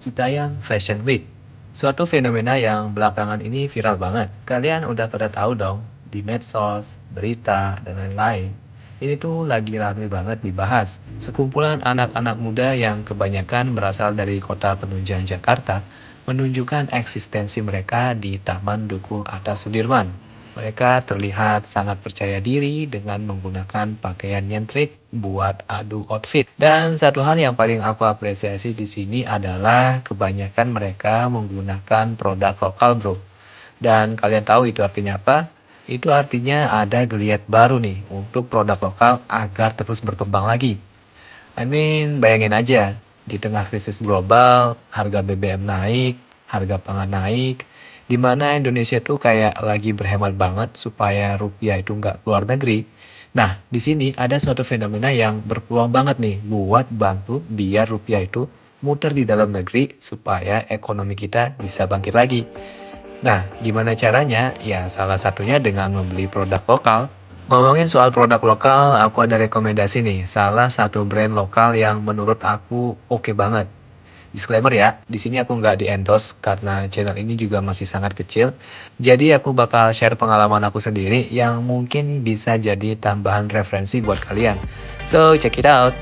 Citayam Fashion Week. Suatu fenomena yang belakangan ini viral banget. Kalian udah pada tahu dong, di medsos, berita, dan lain-lain. Ini tuh lagi rame banget dibahas. Sekumpulan anak-anak muda yang kebanyakan berasal dari kota penunjang Jakarta menunjukkan eksistensi mereka di Taman Dukuh Atas Sudirman. Mereka terlihat sangat percaya diri dengan menggunakan pakaian nyentrik buat adu outfit. Dan satu hal yang paling aku apresiasi di sini adalah kebanyakan mereka menggunakan produk lokal, bro. Dan kalian tahu itu artinya apa? Itu artinya ada geliat baru nih untuk produk lokal agar terus berkembang lagi. Bayangin aja, di tengah krisis global, harga BBM naik, harga pangan naik, di mana Indonesia tuh kayak lagi berhemat banget supaya rupiah itu nggak keluar negeri. Nah, di sini ada suatu fenomena yang berpeluang banget nih buat bantu biar rupiah itu muter di dalam negeri supaya ekonomi kita bisa bangkit lagi. Nah, gimana caranya? Ya, salah satunya dengan membeli produk lokal. Ngomongin soal produk lokal, aku ada rekomendasi nih. Salah satu brand lokal yang menurut aku oke banget. Disclaimer ya, di sini aku nggak di-endorse karena channel ini juga masih sangat kecil. Jadi aku bakal share pengalaman aku sendiri yang mungkin bisa jadi tambahan referensi buat kalian. So, check it out.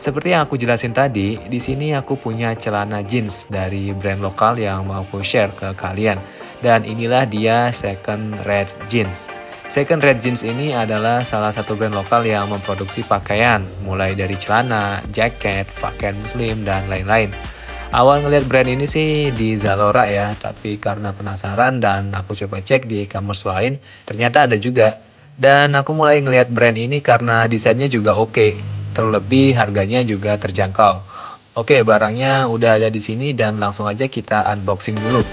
Seperti yang aku jelasin tadi, di sini aku punya celana jeans dari brand lokal yang mau aku share ke kalian. Dan inilah dia Second Red Jeans. Second Red Jeans ini adalah salah satu brand lokal yang memproduksi pakaian, mulai dari celana, jaket, pakaian muslim, dan lain-lain. Awal ngeliat brand ini sih di Zalora ya, tapi karena penasaran dan aku coba cek di e-commerce lain, ternyata ada juga. Dan aku mulai ngeliat brand ini karena desainnya juga oke, terlebih harganya juga terjangkau. Oke, barangnya udah ada di sini dan langsung aja kita unboxing dulu.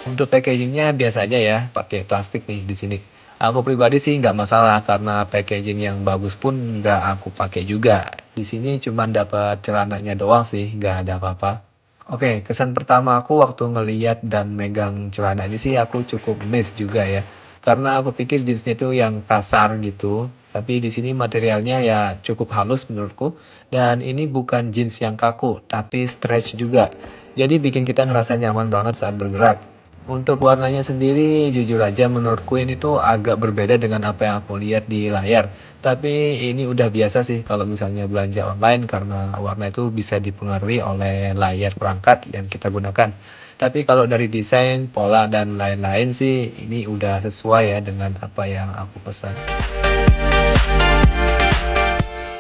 Untuk packagingnya biasa aja ya, pakai plastik nih di sini. Aku pribadi sih nggak masalah karena packaging yang bagus pun nggak aku pakai juga. Di sini cuma dapat celananya doang sih, nggak ada apa-apa. Oke, kesan pertama aku waktu ngeliat dan megang celana ini sih aku cukup miss juga ya. Karena aku pikir jenisnya itu yang kasar gitu. Tapi di sini materialnya ya cukup halus menurutku. Dan ini bukan jeans yang kaku, tapi stretch juga. Jadi bikin kita ngerasa nyaman banget saat bergerak. Untuk warnanya sendiri, jujur aja menurutku ini tuh agak berbeda dengan apa yang aku lihat di layar. Tapi ini udah biasa sih kalau misalnya belanja online karena warna itu bisa dipengaruhi oleh layar perangkat yang kita gunakan. Tapi kalau dari desain, pola, dan lain-lain sih ini udah sesuai ya dengan apa yang aku pesan.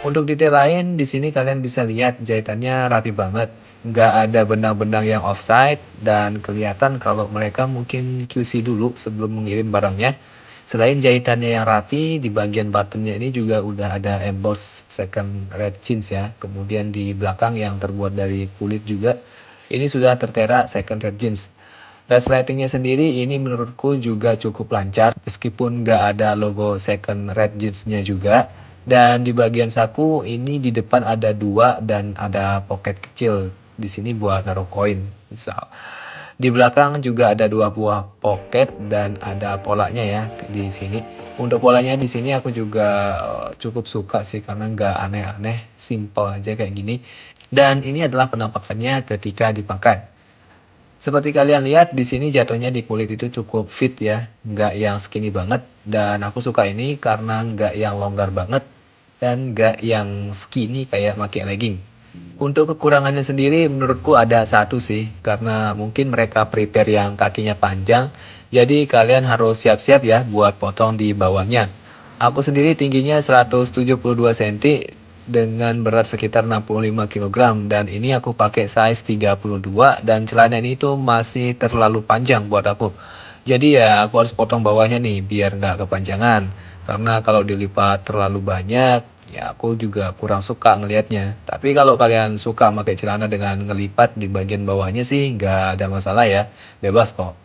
Untuk detail lain, di sini kalian bisa lihat jahitannya rapi banget. Nggak ada benang-benang yang offside dan kelihatan kalau mereka mungkin QC dulu sebelum mengirim barangnya. Selain jahitannya yang rapi, di bagian buttonnya ini juga udah ada emboss second red jeans ya. Kemudian di belakang yang terbuat dari kulit juga, ini sudah tertera second red jeans. Resletingnya sendiri ini menurutku juga cukup lancar meskipun nggak ada logo second red jeansnya juga. Dan di bagian saku ini di depan ada dua dan ada pocket kecil di sini buat naruh koin misal. Di belakang juga ada dua buah pocket dan ada polanya ya di sini. Untuk polanya di sini aku juga cukup suka sih karena nggak aneh-aneh, simple aja kayak gini. Dan ini adalah penampakannya ketika dipakai. Seperti kalian lihat di sini jatuhnya di kulit itu cukup fit ya, nggak yang skinny banget. Dan aku suka ini karena nggak yang longgar banget dan nggak yang skinny kayak pakai legging. Untuk kekurangannya sendiri menurutku ada satu sih, karena mungkin mereka prepare yang kakinya panjang, jadi kalian harus siap-siap ya buat potong di bawahnya. Aku sendiri tingginya 172 cm dengan berat sekitar 65 kg dan ini aku pakai size 32 dan celana ini tuh masih terlalu panjang buat aku. Jadi ya aku harus potong bawahnya nih biar nggak kepanjangan. Karena kalau dilipat terlalu banyak ya aku juga kurang suka ngelihatnya. Tapi kalau kalian suka pakai celana dengan ngelipat di bagian bawahnya sih nggak ada masalah ya. Bebas kok.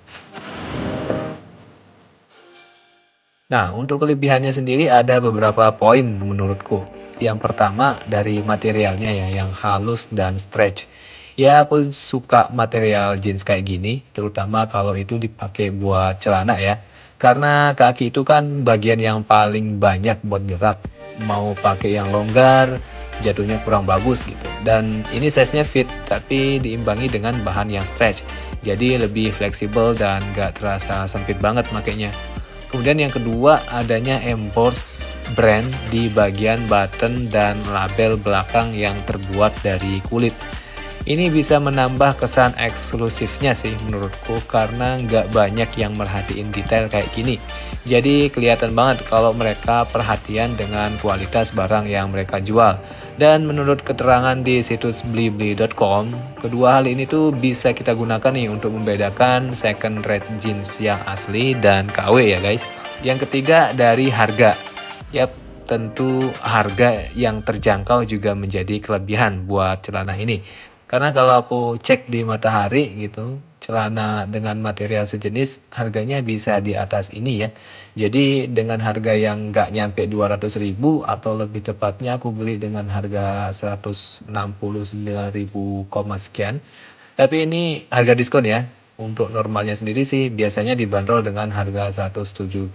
Nah, untuk kelebihannya sendiri ada beberapa poin menurutku. Yang pertama dari materialnya ya, yang halus dan stretch. Ya, aku suka material jeans kayak gini, terutama kalau itu dipakai buat celana ya. Karena kaki itu kan bagian yang paling banyak buat gerak. Mau pakai yang longgar, jatuhnya kurang bagus gitu. Dan ini size-nya fit tapi diimbangi dengan bahan yang stretch, jadi lebih fleksibel dan gak terasa sempit banget makainya. Kemudian yang kedua, adanya emboss brand di bagian button dan label belakang yang terbuat dari kulit. Ini bisa menambah kesan eksklusifnya sih menurutku, karena nggak banyak yang merhatiin detail kayak gini. Jadi kelihatan banget kalau mereka perhatian dengan kualitas barang yang mereka jual. Dan menurut keterangan di situs blibli.com, kedua hal ini tuh bisa kita gunakan nih untuk membedakan second rate jeans yang asli dan KW ya guys. Yang ketiga, dari harga. Yap, tentu harga yang terjangkau juga menjadi kelebihan buat celana ini. Karena kalau aku cek di Matahari gitu, celana dengan material sejenis harganya bisa di atas ini ya. Jadi dengan harga yang nggak nyampe 200.000, atau lebih tepatnya aku beli dengan harga 169.000 sekian. Tapi ini harga diskon ya. Untuk normalnya sendiri sih biasanya dibanderol dengan harga 179.000.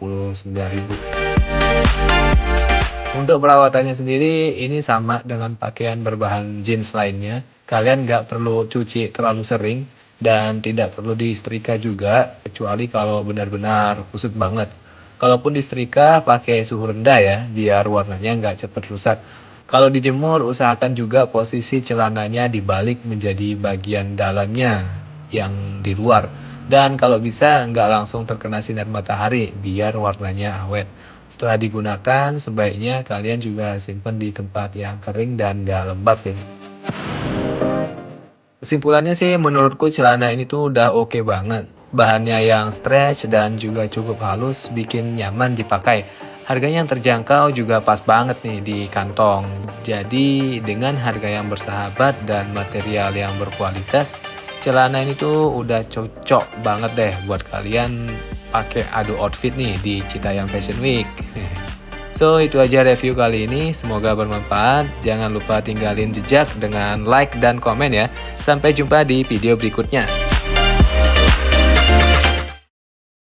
Untuk perawatannya sendiri, ini sama dengan pakaian berbahan jeans lainnya. Kalian nggak perlu cuci terlalu sering dan tidak perlu disetrika juga, kecuali kalau benar-benar kusut banget. Kalaupun disetrika, pakai suhu rendah ya, biar warnanya nggak cepat rusak. Kalau dijemur, usahakan juga posisi celananya dibalik menjadi bagian dalamnya yang di luar. Dan kalau bisa, nggak langsung terkena sinar matahari, biar warnanya awet. Setelah digunakan, sebaiknya kalian juga simpan di tempat yang kering dan nggak lembab ya. Kesimpulannya sih menurutku celana ini tuh udah oke banget. Bahannya yang stretch dan juga cukup halus, bikin nyaman dipakai. Harganya yang terjangkau juga pas banget nih di kantong. Jadi dengan harga yang bersahabat dan material yang berkualitas, celana ini tuh udah cocok banget deh buat kalian pakai adu outfit nih di Citayam Fashion Week. So, itu aja review kali ini. Semoga bermanfaat. Jangan lupa tinggalin jejak dengan like dan komen ya. Sampai jumpa di video berikutnya.